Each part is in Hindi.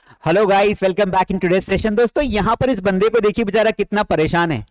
Hello guys, welcome back in today session. दोस्तों, यहां पर इस बंदे को देखिए, बेचारा कितना परेशान है,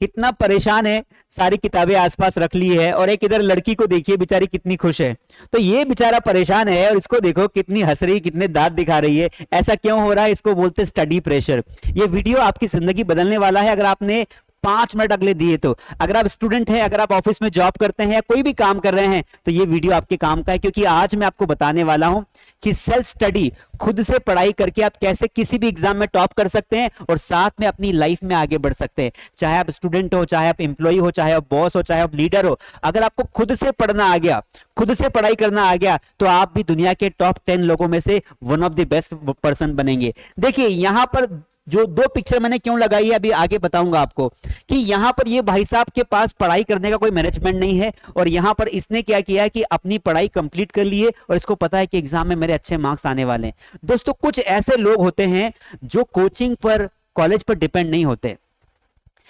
कितना परेशान है। सारी किताबें आसपास रख ली है और एक इधर लड़की को देखिए, बेचारी कितनी खुश है। तो ये बेचारा परेशान है और इसको देखो कितनी हंस रही, कितने दांत दिखा रही है। ऐसा क्यों हो रहा है? इसको बोलते स्टडी प्रेशर। ये वीडियो आपकी जिंदगी बदलने वाला है अगर आपने 5 मिनट अगले दिए तो। अगर आप स्टूडेंट हैं, अगर आप ऑफिस में जॉब करते हैं या कोई भी काम कर रहे हैं, तो ये वीडियो आपके काम का है, क्योंकि आज मैं आपको बताने वाला हूं कि सेल्फ स्टडी, खुद से पढ़ाई करके आप कैसे किसी भी एग्जाम में टॉप कर सकते हैं और साथ में अपनी लाइफ में आगे बढ़ सकते हैं। चाहे आप स्टूडेंट हो, चाहे आप एम्प्लॉय हो, चाहे आप बॉस हो, चाहे आप लीडर हो, अगर आपको खुद से पढ़ना आ गया, खुद से पढ़ाई करना आ गया, तो आप भी दुनिया के टॉप 10 लोगों में से one of the best person बनेंगे। देखिए यहां पर जो दो पिक्चर मैंने क्यों लगाई है, अभी आगे बताऊंगा आपको। कि यहां पर ये भाई साहब के पास पढ़ाई करने का कोई मैनेजमेंट नहीं है और यहां पर इसने क्या किया है कि अपनी पढ़ाई कंप्लीट कर ली है और इसको पता है कि एग्जाम में मेरे अच्छे मार्क्स आने वाले हैं। दोस्तों, कुछ ऐसे लोग होते हैं जो कोचिंग पर, कॉलेज पर डिपेंड नहीं होते।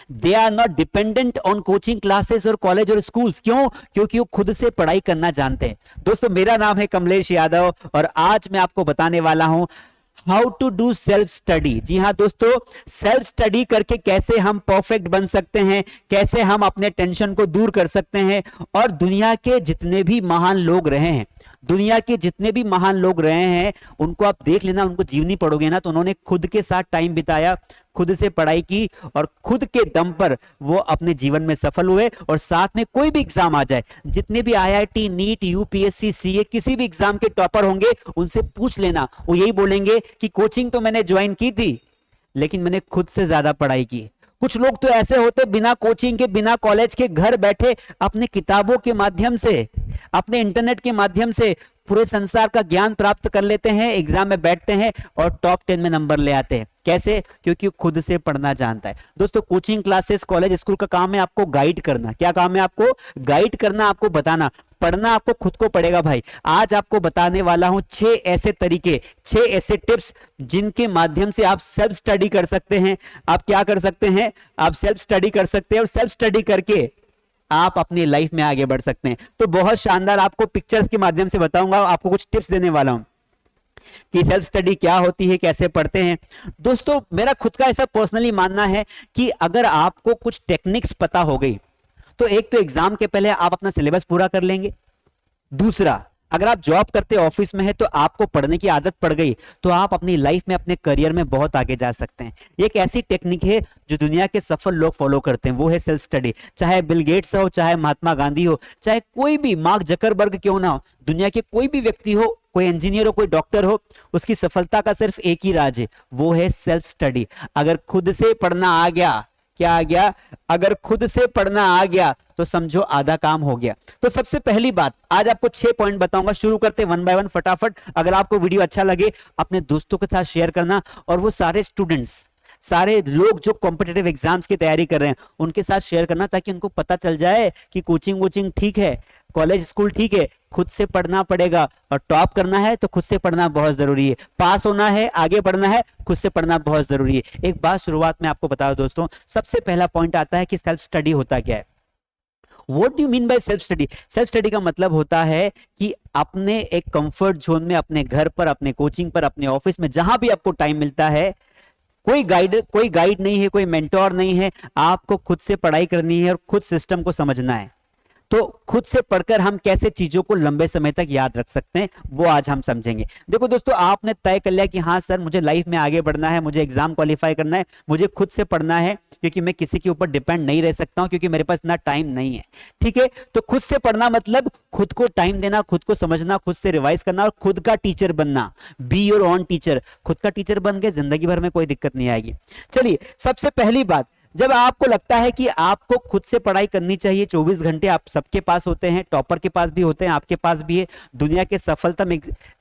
They are not dependent on coaching classes और कॉलेज और स्कूल्स। क्यों? क्योंकि वो खुद से पढ़ाई करना जानते हैं। दोस्तों, मेरा नाम है कमलेश यादव और आज मैं आपको बताने वाला हूं how to do self study. जी हां दोस्तों, सेल्फ स्टडी करके कैसे हम परफेक्ट बन सकते हैं, कैसे हम अपने टेंशन को दूर कर सकते हैं। और दुनिया के जितने भी महान लोग रहे हैं, दुनिया के जितने भी महान लोग रहे हैं, उनको आप देख लेना, उनको जीवनी पढ़ोगे ना, तो उन्होंने खुद के साथ टाइम बिताया, खुद से पढ़ाई की और खुद के दम पर वो अपने जीवन में सफल हुए। और साथ में कोई भी एग्जाम आ जाए, जितने भी आईआईटी, नीट, यूपीएससी, सीए, किसी भी एग्जाम के टॉपर होंगे, उनसे पूछ लेना, वो यही बोलेंगे कि कोचिंग तो मैंने ज्वाइन की थी, लेकिन मैंने खुद से ज्यादा पढ़ाई की। कुछ लोग तो ऐसे होते, बिना कोचिंग के, बिना कॉलेज के, घर बैठे अपने किताबों के माध्यम से, अपने इंटरनेट के माध्यम से पूरे संसार का ज्ञान प्राप्त कर लेते हैं, एग्जाम में बैठते हैं और टॉप 10 में नंबर ले आते हैं। कैसे? क्योंकि खुद से पढ़ना जानता है। दोस्तों, कोचिंग क्लासेस, कॉलेज, स्कूल का काम है आपको गाइड करना। क्या काम है? आपको गाइड करना, आपको बताना। पढ़ना आपको खुद को पड़ेगा भाई। आज आपको बताने वाला हूं 6 ऐसे तरीके, 6 ऐसे टिप्स, जिनके माध्यम से आप सेल्फ स्टडी कर सकते हैं। आप क्या कर सकते हैं? आप सेल्फ स्टडी कर सकते हैं और सेल्फ स्टडी करके आप अपनी लाइफ में आगे बढ़ सकते हैं। तो बहुत शानदार आपको पिक्चर्स के माध्यम से बताऊंगा, आपको कुछ टिप्स देने वाला हूं कि सेल्फ स्टडी क्या होती है, कैसे पढ़ते हैं। दोस्तों, मेरा खुद का ऐसा पर्सनली मानना है कि अगर आपको कुछ टेक्निक्स पता हो गई, तो एक तो एग्जाम के पहले आप अपना सिलेबस पूरा कर लेंगे। दूसरा, अगर आप जॉब करते ऑफिस में है तो आपको पढ़ने की आदत पड़ गई, तो आप अपनी लाइफ में, अपने करियर में बहुत आगे जा सकते हैं। एक ऐसी टेक्निक है जो दुनिया के सफल लोग फॉलो करते हैं, वो है सेल्फ स्टडी। चाहे बिल गेट्स हो, चाहे महात्मा गांधी हो, चाहे कोई भी मार्क जकरबर्ग क्यों ना हो, दुनिया के कोई भी व्यक्ति हो, कोई इंजीनियर हो, कोई डॉक्टर हो, उसकी सफलता का सिर्फ एक ही राज है, वो है सेल्फ स्टडी। अगर खुद से पढ़ना आ गया, क्या आ गया? अगर खुद से पढ़ना आ गया तो समझो आधा काम हो गया। तो सबसे पहली बात, आज आपको 6 पॉइंट बताऊंगा। शुरू करते वन बाय वन फटाफट। अगर आपको वीडियो अच्छा लगे, अपने दोस्तों के साथ शेयर करना और वो सारे स्टूडेंट्स, सारे लोग जो कॉम्पिटिटिव एग्जाम्स की तैयारी कर रहे हैं, उनके साथ शेयर करना, ताकि उनको पता चल जाए कि कोचिंग वोचिंग ठीक है, कॉलेज स्कूल ठीक है, खुद से पढ़ना पड़ेगा। और टॉप करना है तो खुद से पढ़ना बहुत जरूरी है। पास होना है, आगे बढ़ना है, खुद से पढ़ना बहुत जरूरी है। एक बात शुरुआत में आपको बताओ दोस्तों, सबसे पहला पॉइंट आता है कि सेल्फ स्टडी होता क्या है। What do you mean by self study? Self study का मतलब होता है कि अपने एक कंफर्ट जोन में, अपने घर पर, अपने कोचिंग पर, अपने ऑफिस में, जहां भी आपको टाइम मिलता है, कोई गाइड नहीं है, कोई मेंटोर नहीं है, आपको खुद से पढ़ाई करनी है और खुद सिस्टम को समझना है। तो खुद से पढ़कर हम कैसे चीजों को लंबे समय तक याद रख सकते हैं, वो आज हम समझेंगे। देखो दोस्तों, आपने तय कर लिया कि हाँ सर, मुझे लाइफ में आगे बढ़ना है, मुझे एग्जाम क्वालिफाई करना है, मुझे खुद से पढ़ना है, क्योंकि मैं किसी के ऊपर डिपेंड नहीं रह सकता हूं, क्योंकि मेरे पास इतना टाइम नहीं है। ठीक है, तो खुद से पढ़ना मतलब खुद को टाइम देना, खुद को समझना, खुद से रिवाइज करना और खुद का टीचर बनना। Be your own teacher. खुद का टीचर बन गए, जिंदगी भर में कोई दिक्कत नहीं आएगी। चलिए, सबसे पहली बात, जब आपको लगता है कि आपको खुद से पढ़ाई करनी चाहिए, 24 घंटे आप सबके पास होते हैं, टॉपर के पास भी होते हैं, आपके पास भी है, दुनिया के सफलतम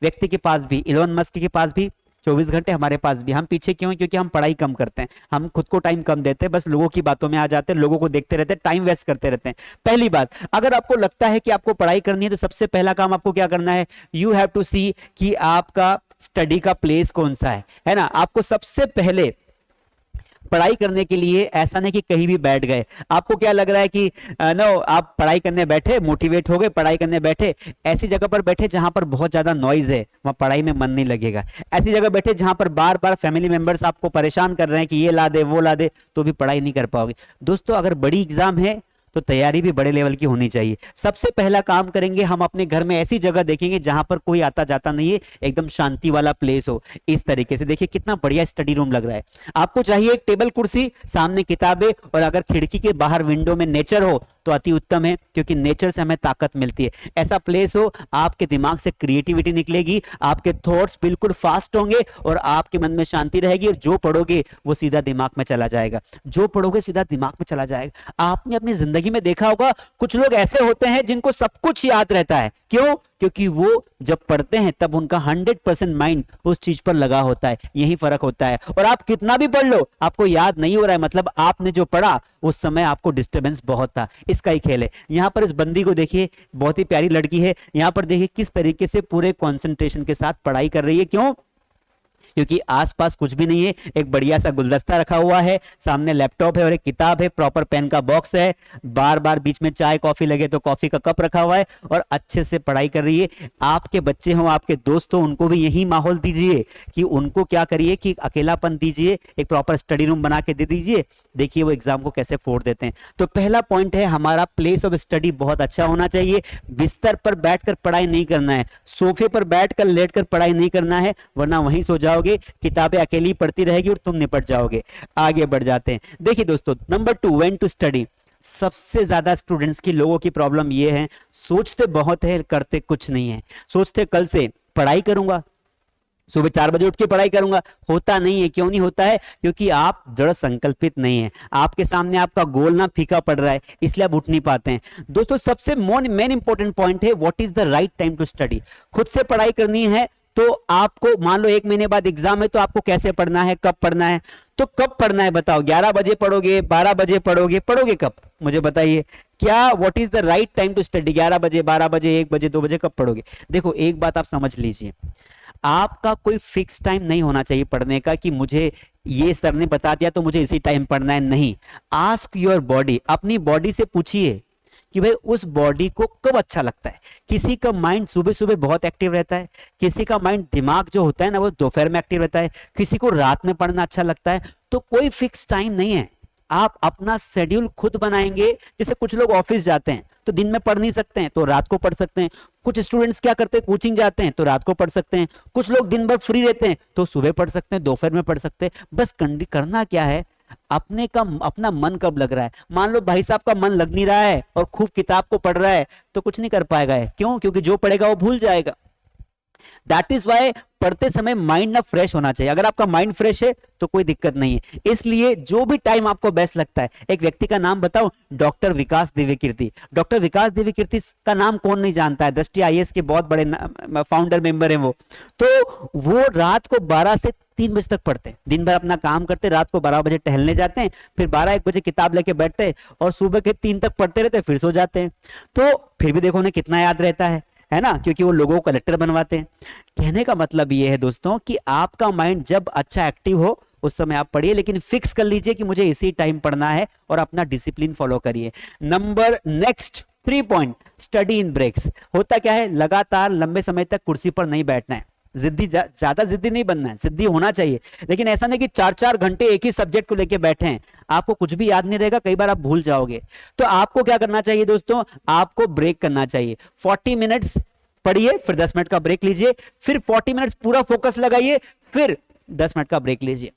व्यक्ति के पास भी, इलोन मस्क के पास भी 24 घंटे, हमारे पास भी। हम पीछे क्यों? क्योंकि हम पढ़ाई कम करते हैं, हम खुद को टाइम कम देते हैं, बस लोगों की बातों में आ जाते हैं, लोगों को देखते रहते हैं, टाइम वेस्ट करते रहते हैं। पहली बात, अगर आपको लगता है कि आपको पढ़ाई करनी है, तो सबसे पहला काम आपको क्या करना है? यू हैव टू सी कि आपका स्टडी का प्लेस कौन सा है ना। आपको सबसे पहले पढ़ाई करने के लिए ऐसा नहीं कि कहीं भी बैठ गए। आपको क्या लग रहा है कि नो आप पढ़ाई करने बैठे, मोटिवेट हो गए, पढ़ाई करने बैठे, ऐसी जगह पर बैठे जहां पर बहुत ज्यादा नॉइज है, वहां पढ़ाई में मन नहीं लगेगा। ऐसी जगह बैठे जहां पर बार बार फैमिली मेंबर्स आपको परेशान कर रहे हैं कि ये ला दे वो ला दे, तो भी पढ़ाई नहीं कर पाओगे। दोस्तों अगर बड़ी एग्जाम है तो तैयारी भी बड़े लेवल की होनी चाहिए। सबसे पहला काम करेंगे, हम अपने घर में ऐसी जगह देखेंगे जहां पर कोई आता जाता नहीं है, एकदम शांति वाला प्लेस हो। इस तरीके से देखिए कितना बढ़िया स्टडी रूम लग रहा है। आपको चाहिए एक टेबल कुर्सी, सामने किताबें, और अगर खिड़की के बाहर विंडो में नेचर हो तो अति उत्तम है, क्योंकि नेचर से हमें ताकत मिलती है। ऐसा प्लेस हो, आपके दिमाग से क्रिएटिविटी निकलेगी, आपके थॉट्स बिल्कुल फास्ट होंगे और आपके मन में शांति रहेगी, और जो पढ़ोगे वो सीधा दिमाग में चला जाएगा, जो पढ़ोगे सीधा दिमाग में चला जाएगा। आपने अपनी जिंदगी में देखा होगा कुछ लोग ऐसे होते हैं जिनको सब कुछ याद रहता है। क्यों? क्योंकि वो जब पढ़ते हैं तब उनका 100% माइंड उस चीज पर लगा होता है। यही फर्क होता है। और आप कितना भी पढ़ लो, आपको याद नहीं हो रहा है, मतलब आपने जो पढ़ा उस समय आपको डिस्टरबेंस बहुत था। इसका ही खेल है। यहां पर इस बंदी को देखिए, बहुत ही प्यारी लड़की है। यहां पर देखिए किस तरीके से पूरे कंसंट्रेशन के साथ पढ़ाई कर रही है। क्यों? क्योंकि आसपास कुछ भी नहीं है, एक बढ़िया सा गुलदस्ता रखा हुआ है, सामने लैपटॉप है और एक किताब है, प्रॉपर पेन का बॉक्स है, बार बार बीच में चाय कॉफी लगे तो कॉफी का कप रखा हुआ है, और अच्छे से पढ़ाई कर रही है। आपके बच्चे हो, आपके दोस्त हो, उनको भी यही माहौल दीजिए कि उनको क्या करिए कि अकेलापन दीजिए, एक प्रॉपर स्टडी रूम बना के दे दीजिए। देखिए वो एग्जाम को कैसे फोड़ देते हैं। तो पहला पॉइंट है, हमारा प्लेस ऑफ स्टडी बहुत अच्छा होना चाहिए। बिस्तर पर बैठकर पढ़ाई नहीं करना है, सोफे पर बैठकर लेटकर पढ़ाई नहीं करना है, वरना वहीं सो जाओगे, किताबें अकेली पढ़ती रहेगी और तुम निपट जाओगे। आगे बढ़ जाते हैं। देखिए दोस्तों, नंबर 2, व्हेन टू स्टडी। सबसे ज्यादा स्टूडेंट्स की, लोगों की प्रॉब्लम ये है, सोचते बहुत है करते कुछ नहीं है। सोचते कल से पढ़ाई करूंगा, सुबह 4 बजे उठ के पढ़ाई करूंगा, होता नहीं है। क्यों नहीं होता है? क्योंकि आप दृढ़ संकल्पित नहीं है, आपके सामने आपका गोल ना फीका पड़ रहा है, इसलिए आप उठ नहीं पाते हैं। दोस्तों सबसे मेन इंपॉर्टेंट पॉइंट है, what is the right time to study. खुद से पढ़ाई करनी है तो आपको, मान लो 1 महीने बाद एग्जाम है, तो आपको कैसे पढ़ना है, कब पढ़ना है? तो कब पढ़ना है बताओ? 11 बजे पढ़ोगे, 12 बजे पढ़ोगे, पढ़ोगे कब? मुझे बताइए, क्या what is the right time to study? 11 बजे, 12 बजे, 1 बजे, 2 बजे, कब पढ़ोगे? देखो एक बात आप समझ लीजिए, आपका कोई फिक्स टाइम नहीं होना चाहिए पढ़ने का कि मुझे ये सर ने बता दिया तो मुझे इसी टाइम पढ़ना है। नहीं, आस्क योर बॉडी, अपनी बॉडी से पूछिए कि भाई उस बॉडी को कब अच्छा लगता है। किसी का माइंड सुबह सुबह बहुत एक्टिव रहता है, किसी का माइंड, दिमाग जो होता है ना, वो दोपहर में एक्टिव रहता है, किसी को रात में पढ़ना अच्छा लगता है। तो कोई फिक्स टाइम नहीं है, आप अपना शेड्यूल खुद बनाएंगे। जैसे कुछ लोग ऑफिस जाते हैं तो दिन में पढ़ नहीं सकते हैं तो रात को पढ़ सकते हैं। कुछ स्टूडेंट्स क्या करते हैं, कोचिंग जाते हैं तो रात को पढ़ सकते हैं। कुछ लोग दिन भर फ्री रहते हैं तो सुबह पढ़ सकते हैं, दोपहर में पढ़ सकते हैं। बस करना क्या है, अपना मन कब लग रहा है। मान लो भाई साहब का मन लग नहीं रहा है और खूब किताब को पढ़ रहा है तो कुछ नहीं कर पाएगा है। क्यों? क्योंकि जो पढ़ेगा वो भूल जाएगा। दैट इज वाई पढ़ते समय माइंड ना फ्रेश होना चाहिए। अगर आपका माइंड फ्रेश है तो कोई दिक्कत नहीं है। इसलिए जो भी टाइम आपको बेस्ट लगता है, एक व्यक्ति का नाम बताओ, डॉक्टर विकास दिव्यकीर्ति। डॉक्टर विकास दिव्यकीर्ति का नाम कौन नहीं जानता है, दृष्टि आईएएस के बहुत बड़े फाउंडर मेंबर हैं वो। तो वो रात को 12 से 3 बजे तक पढ़ते हैं, दिन भर अपना काम करते, रात को 12 बजे टहलने जाते हैं, फिर 12-1 बजे किताब लेके बैठते हैं और सुबह के 3 तक पढ़ते रहते हैं, फिर सो जाते हैं। तो फिर भी देखो उन्हें कितना याद रहता है ना, क्योंकि वो लोगों को कलेक्टर बनवाते हैं। कहने का मतलब ये है दोस्तों कि आपका माइंड जब अच्छा एक्टिव हो उस समय आप पढ़िए, लेकिन फिक्स कर लीजिए कि मुझे इसी टाइम पढ़ना है और अपना डिसिप्लिन फॉलो करिए। Number next 3 point, study in breaks. होता क्या है, लगातार लंबे समय तक कुर्सी पर नहीं बैठना है। जिद्दी, ज्यादा जिद्दी नहीं बनना है, जिद्दी होना चाहिए, लेकिन ऐसा नहीं कि 4-4 घंटे एक ही सब्जेक्ट को लेके बैठे हैं, आपको कुछ भी याद नहीं रहेगा, कई बार आप भूल जाओगे। तो आपको क्या करना चाहिए दोस्तों, आपको ब्रेक करना चाहिए। 40 मिनट्स पढ़िए, फिर 10 मिनट का ब्रेक लीजिए, फिर 40 मिनट्स पूरा फोकस लगाइए, फिर 10 मिनट का ब्रेक लीजिए।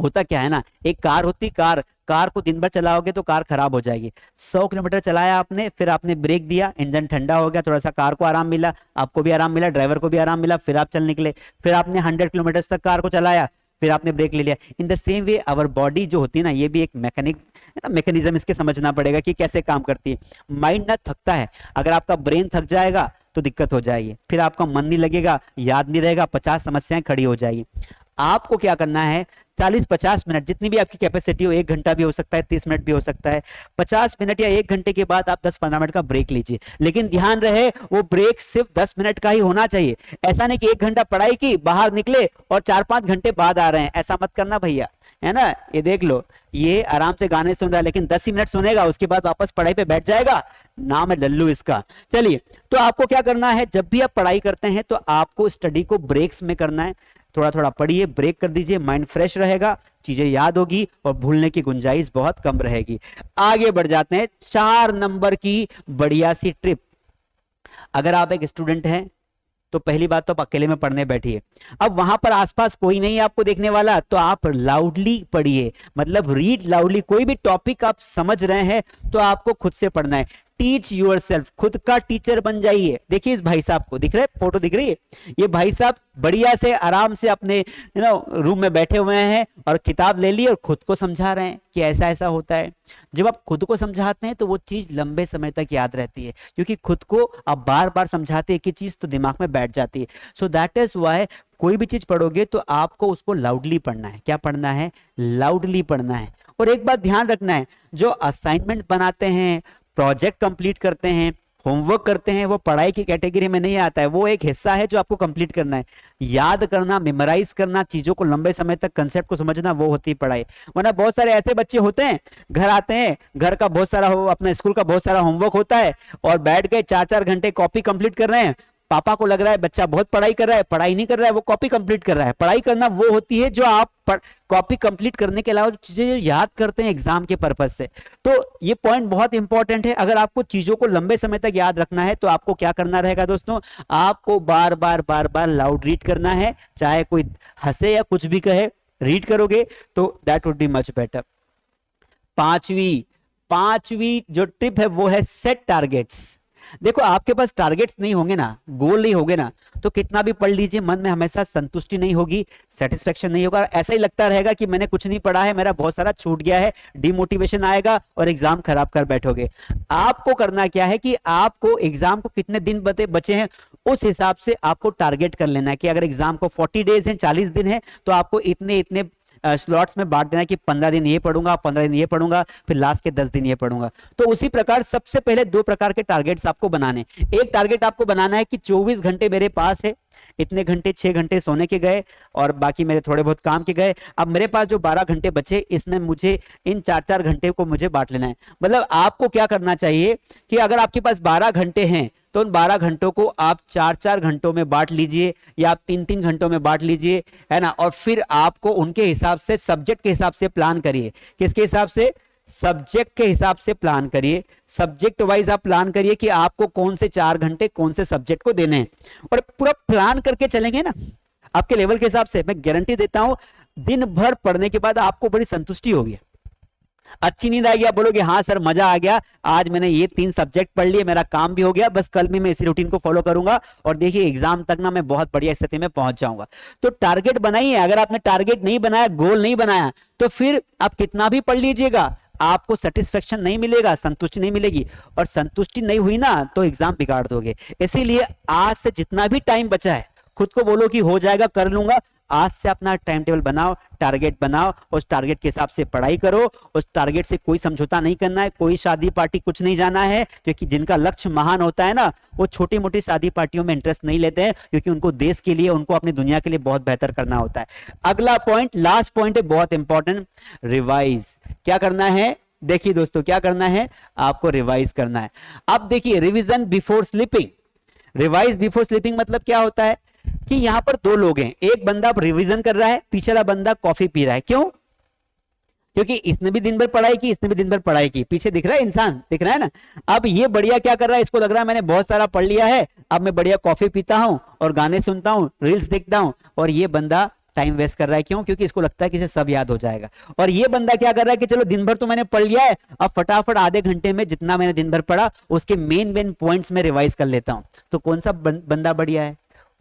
होता क्या है ना, एक कार होती, कार को दिन भर चलाओगे तो कार खराब हो जाएगी। 100 किलोमीटर चलाया आपने, फिर आपने ब्रेक दिया, इंजन ठंडा हो गया, थोड़ा सा कार को आराम मिला, आपको भी आराम मिला, ड्राइवर को भी आराम मिला, फिर आप चल निकले। फिर आपने 100 किलोमीटर तक कार को चलाया, फिर आपने ब्रेक ले लिया। In the same way our body जो होती है ना, ये भी एक मैकेनिज्म इसके समझना पड़ेगा कि कैसे काम करती है। माइंड ना थकता है, अगर आपका ब्रेन थक जाएगा तो दिक्कत हो जाएगी, फिर आपका मन नहीं लगेगा, याद नहीं रहेगा, 50 समस्याएं खड़ी हो जाएगी। आपको क्या करना है, 40-50 मिनट, जितनी भी आपकी कैपेसिटी हो, 1 घंटा भी हो सकता है, 30 मिनट भी हो सकता है, 50 मिनट या 1 घंटे के बाद आप 10-15 मिनट का ब्रेक लीजिए। लेकिन ध्यान रहे वो ब्रेक सिर्फ 10 मिनट का ही होना चाहिए। ऐसा नहीं कि 1 घंटा पढ़ाई की, बाहर निकले और 4-5 घंटे बाद आ रहे हैं, ऐसा मत करना भैया, है ना, ये देख लो, ये आराम से गाने सुन रहा है, लेकिन 10 ही मिनट सुनेगा, उसके बाद वापस पढ़ाई पे बैठ जाएगा, नाम है लल्लू इसका। चलिए, तो आपको क्या करना है, जब भी आप पढ़ाई करते हैं तो आपको स्टडी को ब्रेक्स में करना है। थोड़ा थोड़ा पढ़िए, ब्रेक कर दीजिए, माइंड फ्रेश रहेगा, चीजें याद होगी और भूलने की गुंजाइश बहुत कम रहेगी। आगे बढ़ जाते हैं, 4 नंबर की बढ़िया सी ट्रिप। अगर आप एक स्टूडेंट हैं तो पहली बात तो आप अकेले में पढ़ने बैठिए। अब वहां पर आसपास कोई नहीं है आपको देखने वाला, तो आप लाउडली पढ़िए, मतलब रीड लाउडली। कोई भी टॉपिक आप समझ रहे हैं तो आपको खुद से पढ़ना है। टीच यूर सेल्फ, खुद का टीचर बन जाइए। देखिए इस भाई साहब को दिख रहा है, फोटो दिख रही है, ये भाई साहब बढ़िया से आराम से अपने रूम में बैठे हुए हैं और किताब ले ली और खुद को समझा रहे हैं कि ऐसा ऐसा होता है। जब आप खुद को समझाते हैं तो वो चीज लंबे समय तक याद रहती है, क्योंकि खुद को आप बार बार समझाते हैं कि चीज तो दिमाग में बैठ जाती है। सो दैट इज वाई कोई भी चीज पढ़ोगे तो आपको उसको लाउडली पढ़ना है। क्या पढ़ना है? लाउडली पढ़ना है। और एक बात ध्यान रखना है, जो असाइनमेंट बनाते हैं, प्रोजेक्ट कंप्लीट करते हैं, होमवर्क करते हैं, वो पढ़ाई की कैटेगरी में नहीं आता है। वो एक हिस्सा है जो आपको कंप्लीट करना है। याद करना, मेमोराइज करना, चीजों को लंबे समय तक कंसेप्ट को समझना, वो होती है पढ़ाई। वरना बहुत सारे ऐसे बच्चे होते हैं, घर आते हैं, घर का बहुत सारा अपना स्कूल का बहुत सारा होमवर्क होता है और बैठ गए 4-4 घंटे कॉपी कंप्लीट कर रहे हैं। पापा को लग रहा है बच्चा बहुत पढ़ाई कर रहा है, पढ़ाई नहीं कर रहा है, वो कॉपी कंप्लीट कर रहा है। पढ़ाई करना वो होती है जो आप कॉपी कंप्लीट करने के अलावा चीजें जो याद करते हैं एग्जाम के पर्पज से। तो ये पॉइंट बहुत इंपॉर्टेंट है। अगर आपको चीजों को लंबे समय तक याद रखना है तो आपको क्या करना रहेगा दोस्तों, आपको बार बार लाउड रीड करना है, चाहे कोई हंसे या कुछ भी कहे, रीड करोगे तो that would be much better. पांचवी जो टिप है वो है सेट टारगेट्स। देखो आपके पास टारगेट्स नहीं होंगे ना, गोल नहीं होंगे ना, तो कितना भी पढ़ लीजिए मन में हमेशा संतुष्टि नहीं होगी, सेटिस्फेक्शन नहीं होगा। ऐसा ही लगता रहेगा कि मैंने कुछ नहीं पढ़ा है, मेरा बहुत सारा छूट गया है, डिमोटिवेशन आएगा और एग्जाम खराब कर बैठोगे। आपको करना क्या है कि आपको एग्जाम को कितने दिन बचे हैं उस हिसाब से आपको टारगेट कर लेना है कि अगर एग्जाम को 40 डेज हैं, 40 दिन है, तो आपको इतने इतने स्लॉट्स में बांट देना है कि 15 दिन ये पढ़ूंगा, 15 दिन ये पढ़ूंगा, फिर लास्ट के 10 दिन ये पढ़ूंगा। तो उसी प्रकार सबसे पहले 2 प्रकार के टारगेट्स आपको बनाने। एक टारगेट आपको बनाना है कि 24 घंटे मेरे पास है, इतने घंटे 6 घंटे सोने के गए और बाकी मेरे थोड़े बहुत काम के गए, अब मेरे पास जो 12 घंटे बचे इसमें मुझे इन 4-4 घंटे को मुझे बांट लेना है। मतलब आपको क्या करना चाहिए कि अगर आपके पास 12 घंटे हैं तो उन 12 घंटों को आप 4-4 घंटों में बांट लीजिए या आप 3-3 घंटों में बांट लीजिए, है ना। और फिर आपको उनके हिसाब से, सब्जेक्ट के हिसाब से प्लान करिए। किसके हिसाब से? सब्जेक्ट के हिसाब से प्लान करिए। सब्जेक्ट वाइज आप प्लान करिए कि आपको कौन से 4 घंटे कौन से सब्जेक्ट को देने हैं, और पूरा प्लान करके चलेंगे ना आपके लेवल के हिसाब से, मैं गारंटी देता हूं दिन भर पढ़ने के बाद आपको बड़ी संतुष्टि होगी, अच्छी नींद आएगी। आप बोलोगे हाँ सर मजा आ गया, आज मैंने ये 3 सब्जेक्ट पढ़ लिए, मेरा काम भी हो गया, बस कल भी मैं इसी रूटीन को फॉलो करूंगा और देखिए एग्जाम तक ना मैं बहुत बढ़िया स्थिति में पहुंच जाऊंगा। तो टारगेट बनाइए। अगर आपने टारगेट नहीं बनाया, गोल नहीं बनाया, तो फिर आप कितना भी पढ़ लीजिएगा आपको सेटिस्फेक्शन नहीं मिलेगा, संतुष्टि नहीं मिलेगी, और संतुष्टि नहीं हुई ना तो एग्जाम बिगाड़ दोगे। इसीलिए आज से जितना भी टाइम बचा है खुद को बोलो कि हो जाएगा, कर लूंगा। आज से अपना टाइम टेबल बनाओ, टारगेट बनाओ, उस टारगेट के हिसाब से पढ़ाई करो। उस टारगेट से कोई समझौता नहीं करना है, कोई शादी पार्टी कुछ नहीं जाना है, क्योंकि जिनका लक्ष्य महान होता है ना वो छोटी मोटी शादी पार्टियों में इंटरेस्ट नहीं लेते हैं, क्योंकि उनको देश के लिए, उनको अपनी दुनिया के लिए बहुत बेहतर करना होता है। अगला पॉइंट, लास्ट पॉइंट है, बहुत इंपॉर्टेंट, रिवाइज। क्या करना है? देखिए दोस्तों क्या करना है, आपको रिवाइज करना है। अब देखिए revision before sleeping. Revise before sleeping मतलब क्या होता है कि यहां पर 2 लोग हैं, एक बंदा रिवीजन कर रहा है, पिछला बंदा कॉफी पी रहा है। क्यों? क्योंकि इसने भी दिन भर पढ़ाई की, इसने भी दिन भर पढ़ाई की। पीछे दिख रहा है इंसान, दिख रहा है ना। अब ये बढ़िया क्या कर रहा है, इसको लग रहा है मैंने बहुत सारा पढ़ लिया है, अब मैं बढ़िया कॉफी पीता हूं और गाने सुनता हूं, रील्स देखता हूं, और ये बंदा टाइम वेस्ट कर रहा है। क्यों? क्योंकि इसको लगता है कि इसे सब याद हो जाएगा। और ये बंदा क्या कर रहा है कि चलो दिन भर तो मैंने पढ़ लिया है, अब फटाफट आधे घंटे में जितना मैंने दिन भर पढ़ा उसके मेन पॉइंट्स में रिवाइज कर लेता हूं। तो कौन सा बंदा बढ़िया है?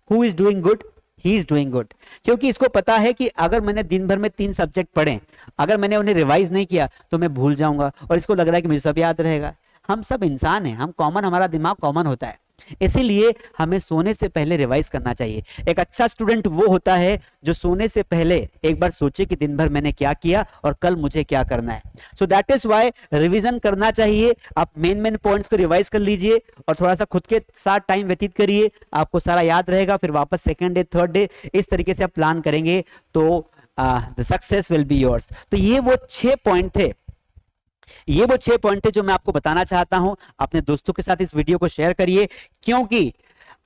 Who is doing good? He is doing good. क्योंकि इसको पता है कि अगर मैंने दिन भर में 3 सब्जेक्ट पढ़े, अगर मैंने उन्हें रिवाइज नहीं किया तो मैं भूल जाऊंगा, और इसको लग रहा है कि मुझे सब याद रहेगा। हम सब इंसान हैं, हम कॉमन, हमारा दिमाग कॉमन होता है, इसीलिए हमें सोने से पहले रिवाइज करना चाहिए। एक अच्छा स्टूडेंट वो होता है जो सोने से पहले एक बार सोचे कि दिन भर मैंने क्या किया और कल मुझे क्या करना है। So that is why revision करना चाहिए। आप मेन पॉइंट्स को रिवाइज कर लीजिए और थोड़ा सा खुद के साथ टाइम व्यतीत करिए, आपको सारा याद रहेगा। फिर वापस सेकंड डे, थर्ड डे, इस तरीके से आप प्लान करेंगे तो the success will be yours. तो ये वो 6 पॉइंट थे, ये वो 6 पॉइंट थे जो मैं आपको बताना चाहता हूं। अपने दोस्तों के साथ इस वीडियो को शेयर करिए, क्योंकि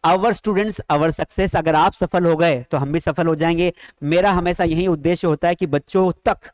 आवर स्टूडेंट्स आवर सक्सेस, अगर आप सफल हो गए तो हम भी सफल हो जाएंगे। मेरा हमेशा यही उद्देश्य होता है कि बच्चों तक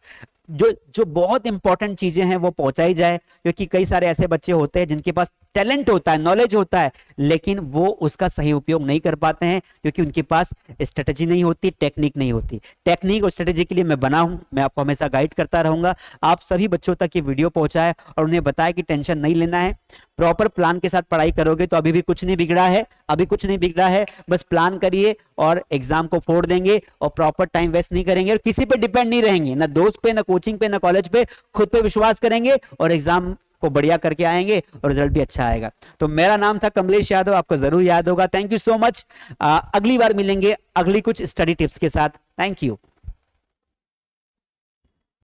जो जो बहुत इंपॉर्टेंट चीजें हैं वो पहुंचाई जाए, क्योंकि कई सारे ऐसे बच्चे होते हैं जिनके पास टैलेंट होता है, नॉलेज होता है, लेकिन वो उसका सही उपयोग नहीं कर पाते हैं, क्योंकि उनके पास स्ट्रेटेजी नहीं होती, टेक्निक नहीं होती। टेक्निक और स्ट्रेटेजी के लिए मैं बना हूं, मैं आपको हमेशा गाइड करता रहूंगा। आप सभी बच्चों तक ये वीडियो पहुंचाए और उन्हें बताए कि टेंशन नहीं लेना है, प्रॉपर प्लान के साथ पढ़ाई करोगे तो अभी भी कुछ नहीं बिगड़ा है, अभी कुछ नहीं बिगड़ा है। बस प्लान करिए और एग्जाम को फोड़ देंगे और प्रॉपर टाइम वेस्ट नहीं करेंगे और किसी पे डिपेंड नहीं रहेंगे, ना दोस्त पे, ना कोचिंग पे, ना कॉलेज पे, खुद पे विश्वास करेंगे और एग्जाम को बढ़िया करके आएंगे और रिजल्ट भी अच्छा आएगा। तो मेरा नाम था कमलेश यादव, आपको जरूर याद होगा। Thank you so much. अगली बार मिलेंगे अगली कुछ स्टडी टिप्स के साथ। Thank you.